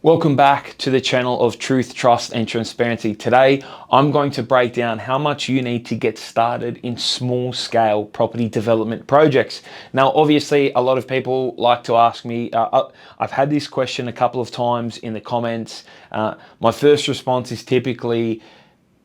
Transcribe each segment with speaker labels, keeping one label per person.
Speaker 1: Welcome back to the channel of Truth, Trust and Transparency. Today, I'm going to break down how much you need to get started in small scale property development projects. Now, obviously, a lot of people like to ask me, I've had this question a couple of times in the comments. My first response is typically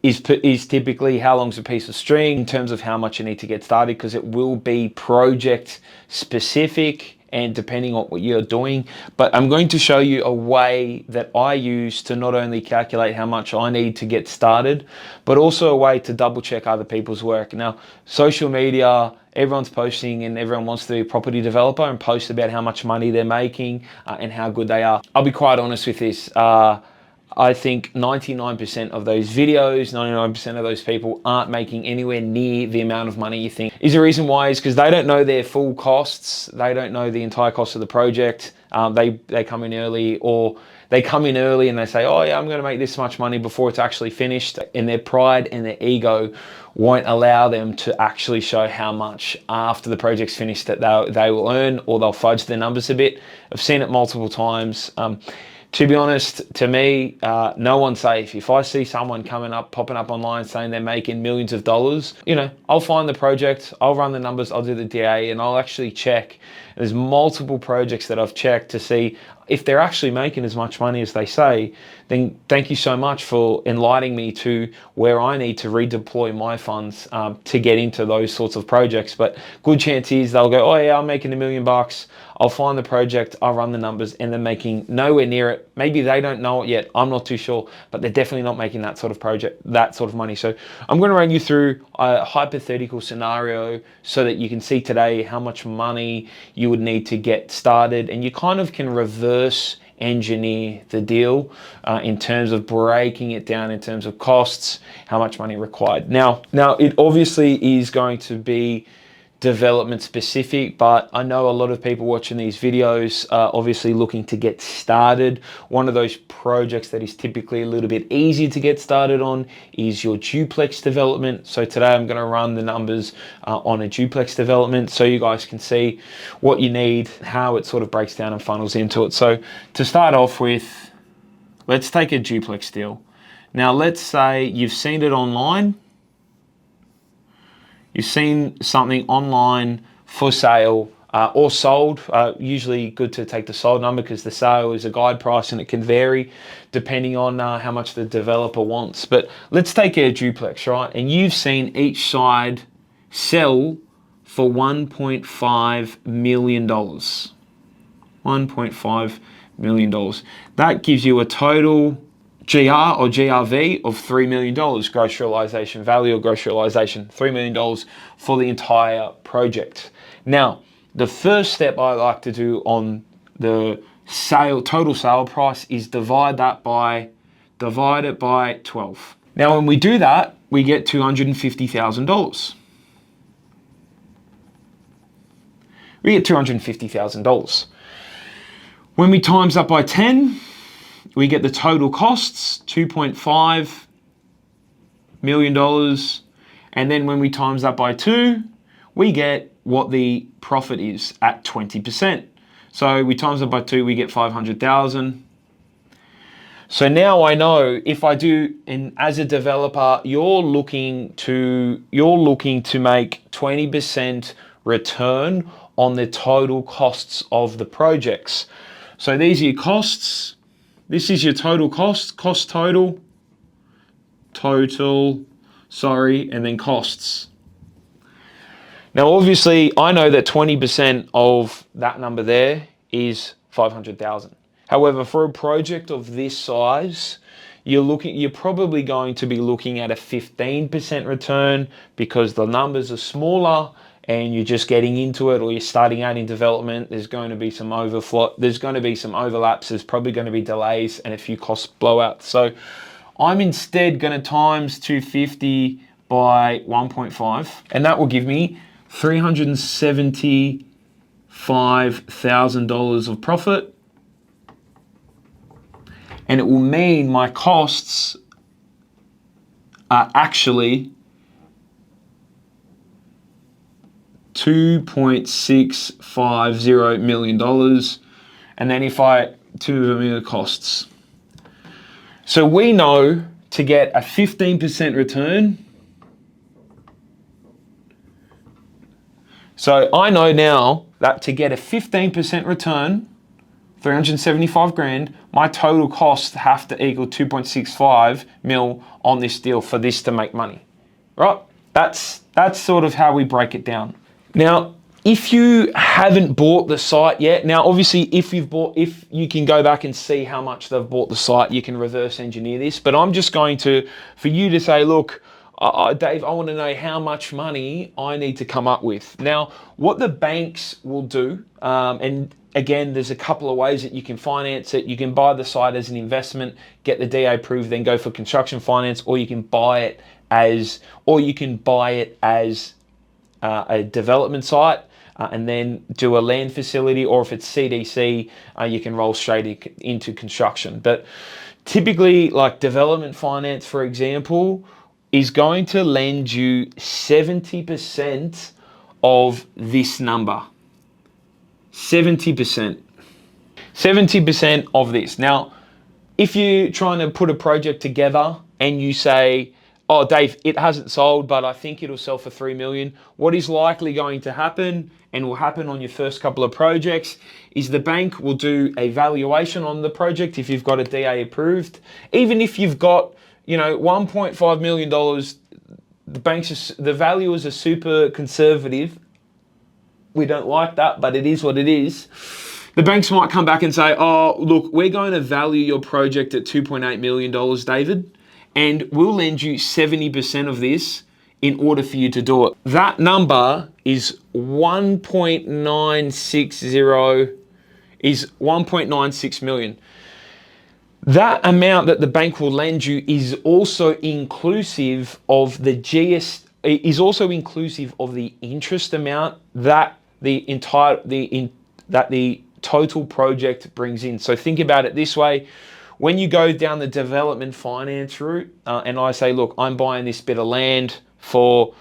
Speaker 1: how long's a piece of string in terms of how much you need to get started, because it will be project specific and depending on what you're doing. But I'm going to show you a way that I use to not only calculate how much I need to get started, but also a way to double check other people's work. Now, social media, everyone's posting and everyone wants to be a property developer and post about how much money they're making and how good they are. I'll be quite honest with this. I think 99% of those videos, 99% of those people aren't making anywhere near the amount of money you think. Is the reason why is because they don't know their full costs. They don't know the entire cost of the project. They come in early, or they come in early and they say, oh yeah, I'm going to make this much money before it's actually finished. And their pride and their ego won't allow them to actually show how much after the project's finished that they will earn, or they'll fudge their numbers a bit. I've seen it multiple times. To be honest, to me, no one's safe. If I see someone popping up online saying they're making millions of dollars, I'll find the project, I'll run the numbers, I'll do the DA, and I'll actually check. There's multiple projects that I've checked to see if they're actually making as much money as they say. Then thank you so much for enlightening me to where I need to redeploy my funds to get into those sorts of projects. But good chance is they'll go, oh yeah, I'm making $1 million. I'll find the project, I'll run the numbers, and they're making nowhere near it. Maybe they don't know it yet, I'm not too sure, but they're definitely not making that sort of money. So I'm going to run you through a hypothetical scenario so that you can see today how much money you would need to get started, and you kind of can reverse engineer the deal in terms of breaking it down in terms of costs, how much money required. Now it obviously is going to be development specific, but I know a lot of people watching these videos are obviously looking to get started. One of those projects that is typically a little bit easier to get started on is your duplex development. So today I'm going to run the numbers on a duplex development so you guys can see what you need, how it sort of breaks down and funnels into it. So to start off with, let's take a duplex deal. Now let's say you've seen it online. You've seen something online for sale or sold. Usually good to take the sold number because the sale is a guide price and it can vary depending on how much the developer wants. But let's take a duplex, right? And you've seen each side sell for $1.5 million. $1.5 million. That gives you a total GR or GRV of $3 million, gross realization value or gross realization, $3 million for the entire project. Now, the first step I like to do on the total sale price is divide it by 12. Now, when we do that, we get $250,000. We get $250,000. When we times that by 10, we get the total costs, $2.5 million. And then when we times that by 2, we get what the profit is at 20%. So we times that by 2, we get 500,000. So now I know if I do, and as a developer, you're looking to make 20% return on the total costs of the projects. So these are your costs. This is your total cost total, and then costs. Now, obviously, I know that 20% of that number there is 500,000. However, for a project of this size, you're probably going to be looking at a 15% return because the numbers are smaller and you're just getting into it, or you're starting out in development. There's going to be some overflow. There's going to be some overlaps. There's probably going to be delays and a few cost blowouts. So I'm instead going to times 250 by 1.5, and that will give me $375,000 of profit. And it will mean my costs are actually $2.650 million. And then if I to costs. So we know to get a 15% return. So I know now that to get a 15% return, 375 grand, my total costs have to equal 2.65 mil on this deal for this to make money, right? That's sort of how we break it down. Now, if you haven't bought the site yet, now obviously if you can go back and see how much they've bought the site, you can reverse engineer this, but I'm just going to, for you to say, look, Dave, I want to know how much money I need to come up with. Now, what the banks will do, and again, there's a couple of ways that you can finance it. You can buy the site as an investment, get the DA approved, then go for construction finance, or you can buy it as, a development site, and then do a land facility, or if it's CDC, you can roll straight into construction. But typically, like development finance, for example, is going to lend you 70% of this number. 70%. 70% of this. Now, if you're trying to put a project together and you say, oh, Dave, it hasn't sold, but I think it'll sell for 3 million. What is likely going to happen, and will happen on your first couple of projects, is the bank will do a valuation on the project if you've got a DA approved. Even if you've got, $1.5 million, the valuers are super conservative. We don't like that, but it is what it is. The banks might come back and say, oh, look, we're going to value your project at $2.8 million, David, and we'll lend you 70% of this in order for you to do it. That number is 1.96 million. That amount that the bank will lend you is also inclusive of the interest amount that the total project brings in. So think about it this way. When you go down the development finance route, and I say, look, I'm buying this bit of land for,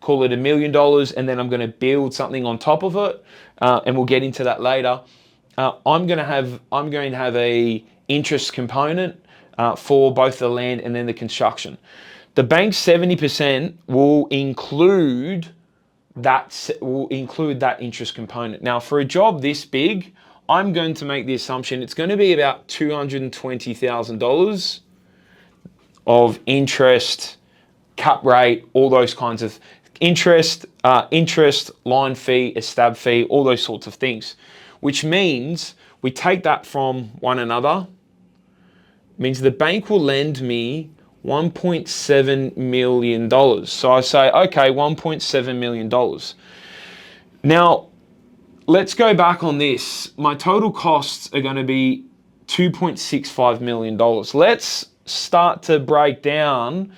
Speaker 1: call it $1 million, and then I'm going to build something on top of it, and we'll get into that later. I'm going to have a interest component for both the land and then the construction. The bank's 70% will include that interest component. Now, for a job this big, I'm going to make the assumption it's going to be about $220,000 of interest, cap rate, all those kinds of interest, line fee, estab fee, all those sorts of things, which means we take that from one another. Means the bank will lend me $1.7 million. So I say, okay, $1.7 million. Now, let's go back on this. My total costs are going to be $2.65 million. Let's start to break down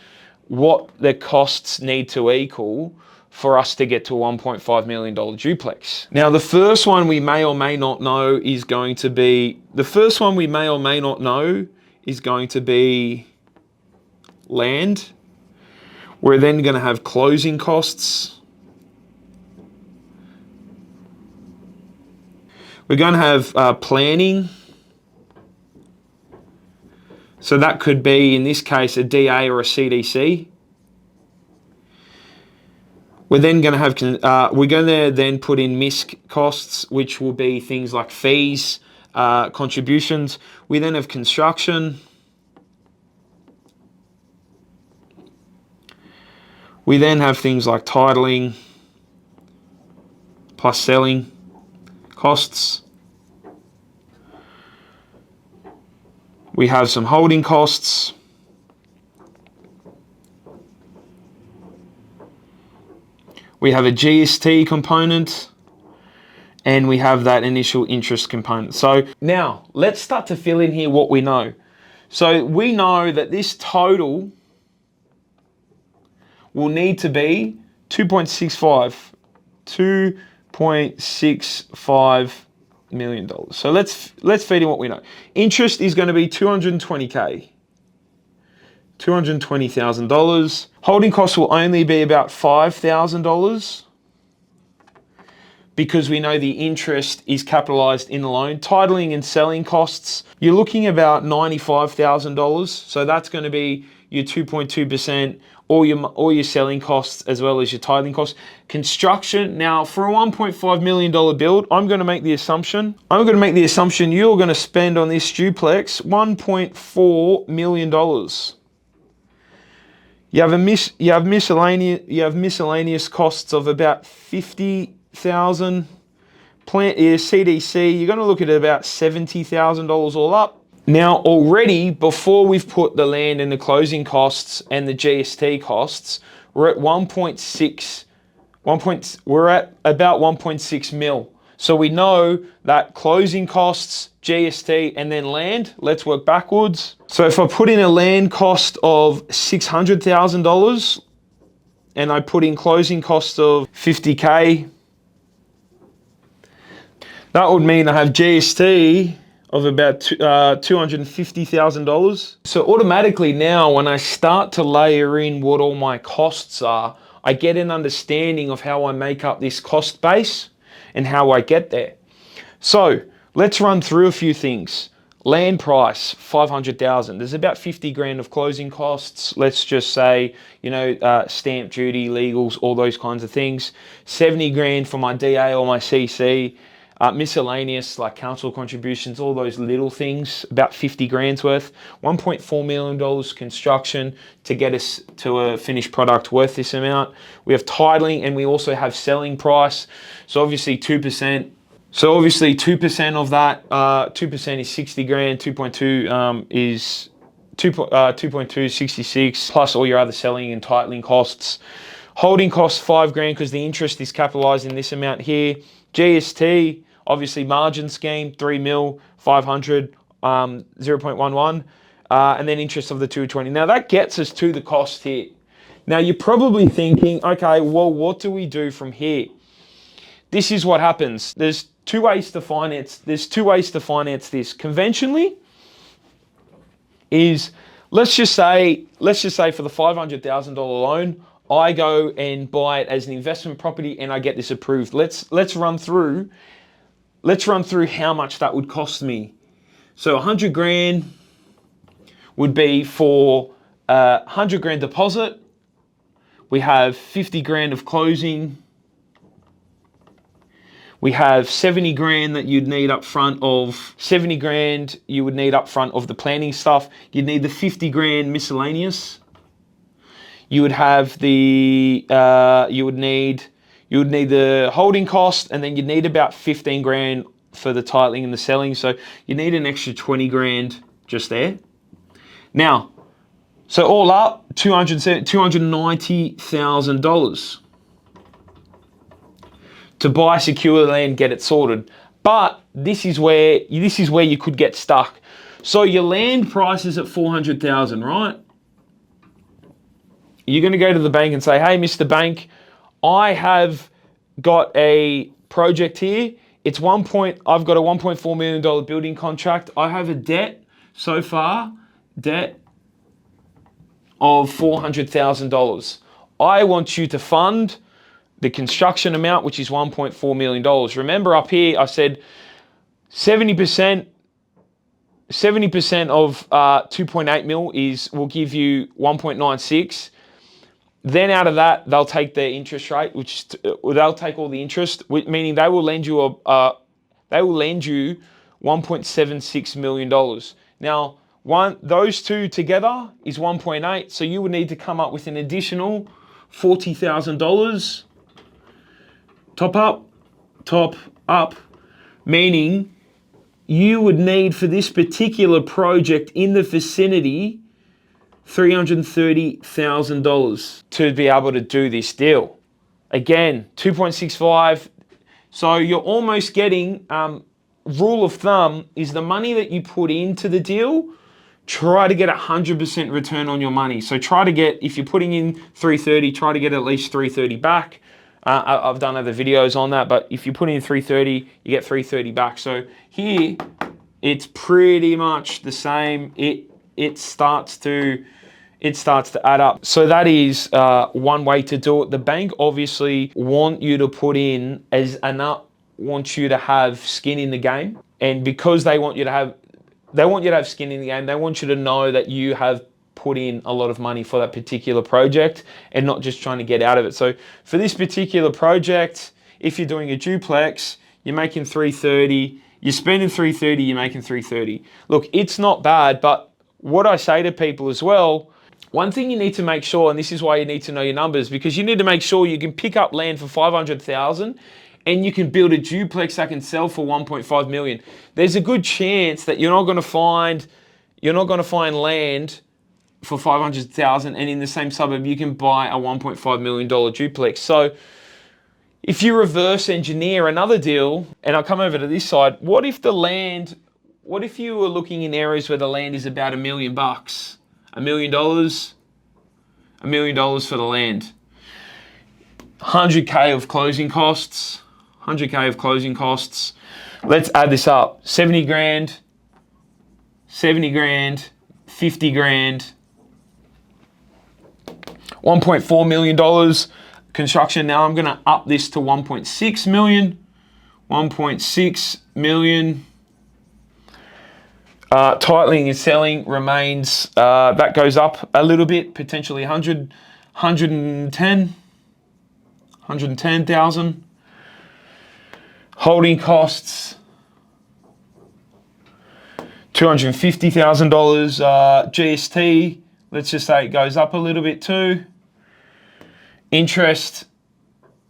Speaker 1: what the costs need to equal for us to get to a $1.5 million duplex. Now, the first one we may or may not know is going to be land. We're then going to have closing costs. We're going to have planning. So that could be, in this case, a DA or a CDC. We're then going to have, then put in MISC costs, which will be things like fees, contributions. We then have construction. We then have things like titling, plus selling costs. We have some holding costs. We have a GST component, and we have that initial interest component. So now let's start to fill in here what we know. So we know that this total will need to be $2.65 million. So let's feed in what we know. Interest is going to be $220K. $220,000. Holding costs will only be about $5,000. because we know the interest is capitalized in the loan. Titling and selling costs, you're looking about $95,000. So that's going to be your 2.2%, all your selling costs as well as your titling costs. Construction, now for a $1.5 million build, I'm going to make the assumption you're going to spend on this duplex $1.4 million. You have miscellaneous costs of about $50,000. Plant your CDC, you're going to look at about $70,000 all up. Now already, before we've put the land and the closing costs and the GST costs, we're at we're at about 1.6 mil. So we know that closing costs, GST, and then land, let's work backwards. So if I put in a land cost of $600,000 and I put in closing costs of 50K, that would mean I have GST of about $250,000. So automatically now, when I start to layer in what all my costs are, I get an understanding of how I make up this cost base and how I get there. So let's run through a few things. Land price, $500,000. There's about 50 grand of closing costs. Let's just say, stamp duty, legals, all those kinds of things. 70 grand for my DA or my CC. Miscellaneous like council contributions, all those little things, about 50 grand's worth. $1.4 million construction to get us to a finished product worth this amount. We have titling and we also have selling price. So obviously 2%. So obviously 2% of that, 2% is 60 grand, 2.2 is 2.2, 66, plus all your other selling and titling costs. Holding costs 5 grand because the interest is capitalized in this amount here. GST, obviously margin scheme, 3 mil, 500, 0.11, and then interest of the 220. Now that gets us to the cost here. Now you're probably thinking, okay, well, what do we do from here? This is what happens. There's two ways to finance this. Conventionally is, let's just say for the $500,000 loan, I go and buy it as an investment property and I get this approved. Let's run through how much that would cost me. So 100 grand would be for 100 grand deposit. We have 50 grand of closing. We have 70 grand that you'd need up front of 70 grand you would need up front of the planning stuff. You'd need the 50 grand miscellaneous. You would have the you would need the holding cost, and then you'd need about 15 grand for the titling and the selling. So you need an extra 20 grand just there. Now, so all up, $290,000 to buy secure land, get it sorted. But this is where you could get stuck. So your land price is at 400,000, right? You're going to go to the bank and say, hey, Mr. Bank, I have got a project here. I've got a $1.4 million building contract. I have a debt so far, of $400,000. I want you to fund the construction amount, which is $1.4 million. Remember up here, I said 70% of 2.8 mil will give you 1.96. Then out of that, they'll take their interest rate, they'll take all the interest, meaning they will lend you $1.76 million. Now, those two together is 1.8, so you would need to come up with an additional $40,000 top up, meaning you would need for this particular project in the vicinity $330,000 to be able to do this deal. Again, 2.65. So you're almost getting, rule of thumb is the money that you put into the deal, try to get 100% return on your money. So try to get, if you're putting in 330, try to get at least 330 back. I've done other videos on that, but if you put in 330, you get 330 back. So here, it's pretty much the same. It starts to it starts to add up. So that is one way to do it. The bank obviously want you to put in want you to have skin in the game. And because they want you to have skin in the game, they want you to know that you have put in a lot of money for that particular project and not just trying to get out of it. So for this particular project, if you're doing a duplex, you're making 330, you're spending 330, you're making 330. Look, it's not bad, but what I say to people as well, one thing you need to make sure, and this is why you need to know your numbers, because you need to make sure you can pick up land for 500,000 and you can build a duplex that can sell for 1.5 million. There's a good chance that you're not going to find land for 500,000 and in the same suburb you can buy a $1.5 million duplex. So if you reverse engineer another deal, and I'll come over to this side, what if you were looking in areas where the land is about $1 million? $1 million? $1 million for the land. 100K of closing costs. 100K of closing costs. Let's add this up. 70 grand, 70 grand, 50 grand, $1.4 million. Construction. Now I'm going to up this to 1.6 million. 1.6 million. Titling and selling remains, that goes up a little bit, potentially 110,000. Holding costs, $250,000. GST, let's just say it goes up a little bit too. Interest,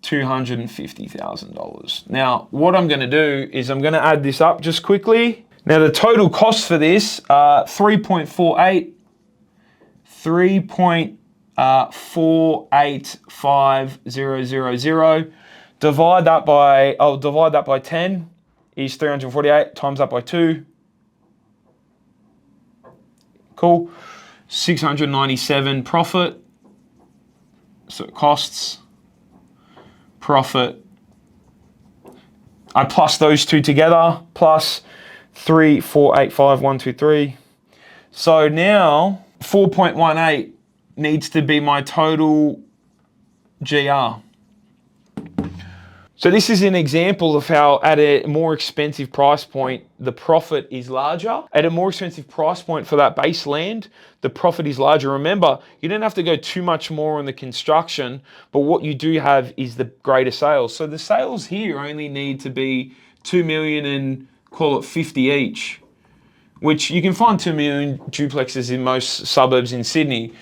Speaker 1: $250,000. Now, what I'm going to do is I'm going to add this up just quickly. Now, the total cost for this, 3.485000. Divide that by 10 is 348, times that by 2. Cool. 697 profit. So costs, profit. I plus those two together, plus 3, 4, 8, 5, 1, 2, 3. So now 4.18 needs to be my total GR. So this is an example of how at a more expensive price point, the profit is larger. At a more expensive price point for that base land, the profit is larger. Remember, you don't have to go too much more on the construction, but what you do have is the greater sales. So the sales here only need to be 2 million and call it 50 each, which you can find 2 million duplexes in most suburbs in Sydney.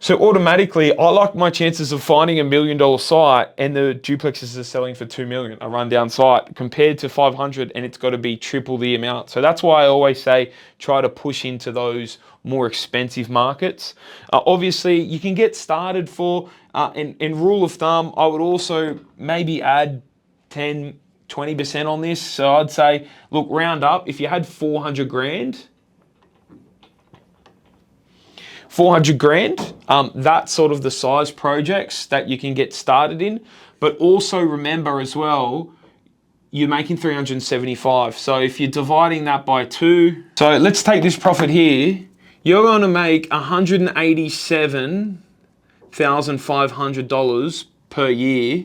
Speaker 1: So automatically, I like my chances of finding $1 million site and the duplexes are selling for 2 million, a rundown site, compared to 500, and it's got to be triple the amount. So that's why I always say, try to push into those more expensive markets. Obviously, you can get started for, in rule of thumb, I would also maybe add 10-20% on this. So I'd say, look, round up, if you had 400 grand, that's sort of the size projects that you can get started in. But also remember as well, you're making 375. So if you're dividing that by 2, so let's take this profit here, you're going to make $187,500 per year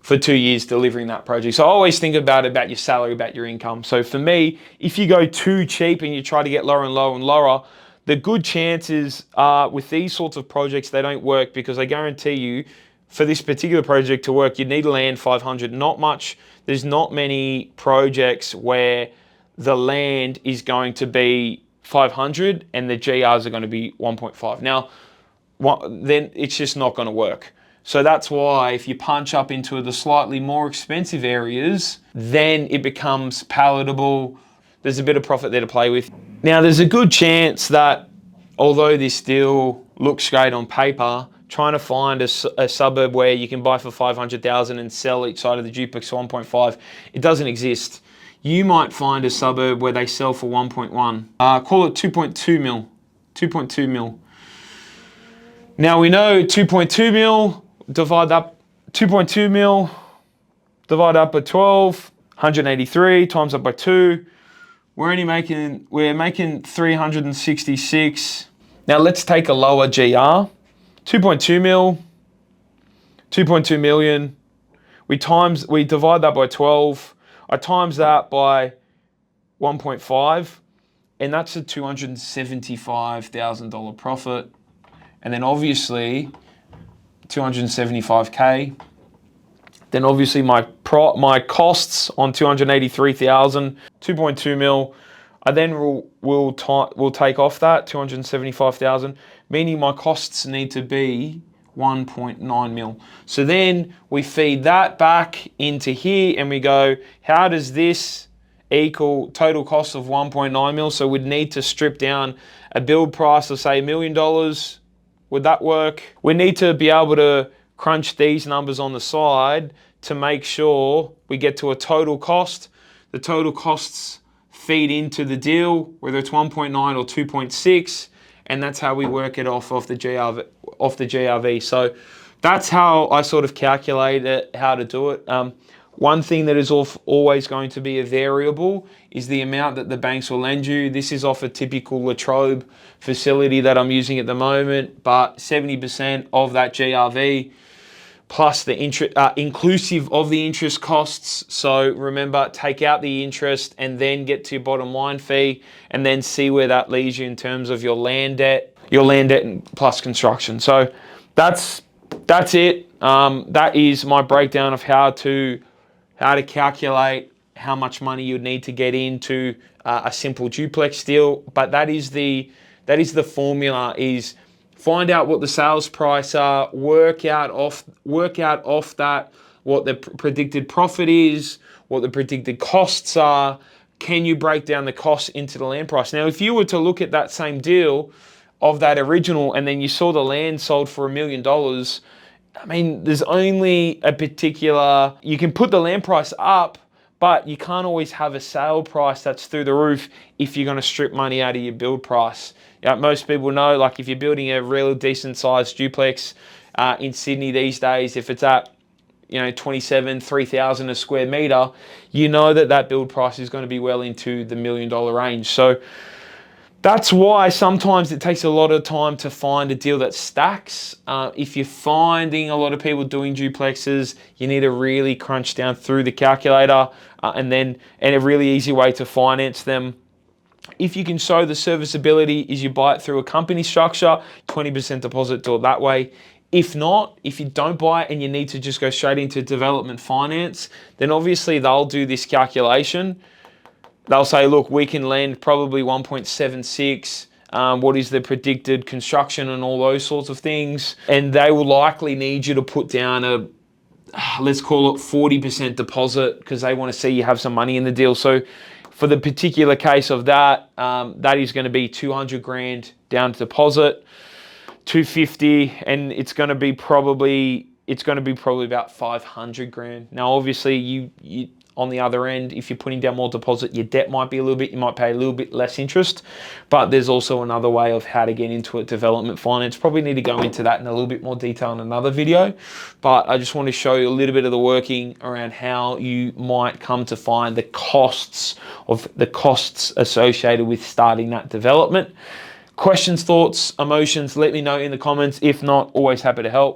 Speaker 1: for 2 years delivering that project. So I always think about your salary, about your income. So for me, if you go too cheap and you try to get lower and lower and lower, the good chances are with these sorts of projects, they don't work, because I guarantee you for this particular project to work, you need to land 500. Not much. There's not many projects where the land is going to be 500 and the GRs are going to be 1.5. Now, then it's just not going to work. So that's why if you punch up into the slightly more expensive areas, then it becomes palatable. There's a bit of profit there to play with. Now, there's a good chance that although this deal looks great on paper, trying to find a suburb where you can buy for 500,000 and sell each side of the duplex for 1.5, it doesn't exist. You might find a suburb where they sell for 1.1. Call it 2.2 mil. 2.2 mil. Now we know 2.2 mil, divide that 2.2 mil, divide up by 12, 183 times up by 2. We're making 366. Now let's take a lower GR, 2.2 mil, 2.2 million. We divide that by 12. I times that by 1.5, and that's a $275,000 profit. And then obviously 275K. Then obviously my costs on 283,000, 2.2 mil. I then will take off that 275,000, meaning my costs need to be 1.9 mil. So then we feed that back into here and we go, how does this equal total cost of 1.9 mil? So we'd need to strip down a build price of say $1 million. Would that work? We need to be able to crunch these numbers on the side to make sure we get to a total cost. The total costs feed into the deal, whether it's 1.9 or 2.6, and that's how we work it off the GRV. So that's how I sort of calculate it, how to do it. One thing that is always going to be a variable is the amount that the banks will lend you. This is off a typical Latrobe facility that I'm using at the moment, but 70% of that GRV plus the interest, inclusive of the interest costs. So remember, take out the interest and then get to your bottom line fee, and then see where that leaves you in terms of your land debt plus construction. So that's it. That is my breakdown of how to calculate how much money you'd need to get into a simple duplex deal. But that is the formula: is find out what the sales price are, work out off that what the predicted profit is, what the predicted costs are. Can you break down the costs into the land price? Now, if you were to look at that same deal of that original and then you saw the land sold for $1 million, I mean, there's only a particular, you can put the land price up, but you can't always have a sale price that's through the roof if you're going to strip money out of your build price. Most people know, like if you're building a really decent sized duplex in Sydney these days, if it's at 3,000 a square meter, you know that build price is going to be well into the $1 million range. So that's why sometimes it takes a lot of time to find a deal that stacks. If you're finding a lot of people doing duplexes, you need to really crunch down through the calculator, and a really easy way to finance them, if you can show the serviceability, is you buy it through a company structure, 20% deposit, do it that way. If not, if you don't buy it and you need to just go straight into development finance, then obviously they'll do this calculation. They'll say, look, we can lend probably 1.76. What is the predicted construction and all those sorts of things. And they will likely need you to put down let's call it 40% deposit, because they want to see you have some money in the deal. So for the particular case of that, that is going to be 200 grand down to deposit, 250, and it's going to be probably about 500 grand. Now, obviously, you on the other end, if you're putting down more deposit, your debt might be you might pay a little bit less interest, but there's also another way of how to get into it, development finance. Probably need to go into that in a little bit more detail in another video, but I just want to show you a little bit of the working around how you might come to find the costs associated with starting that development. Questions, thoughts, emotions, let me know in the comments. If not, always happy to help.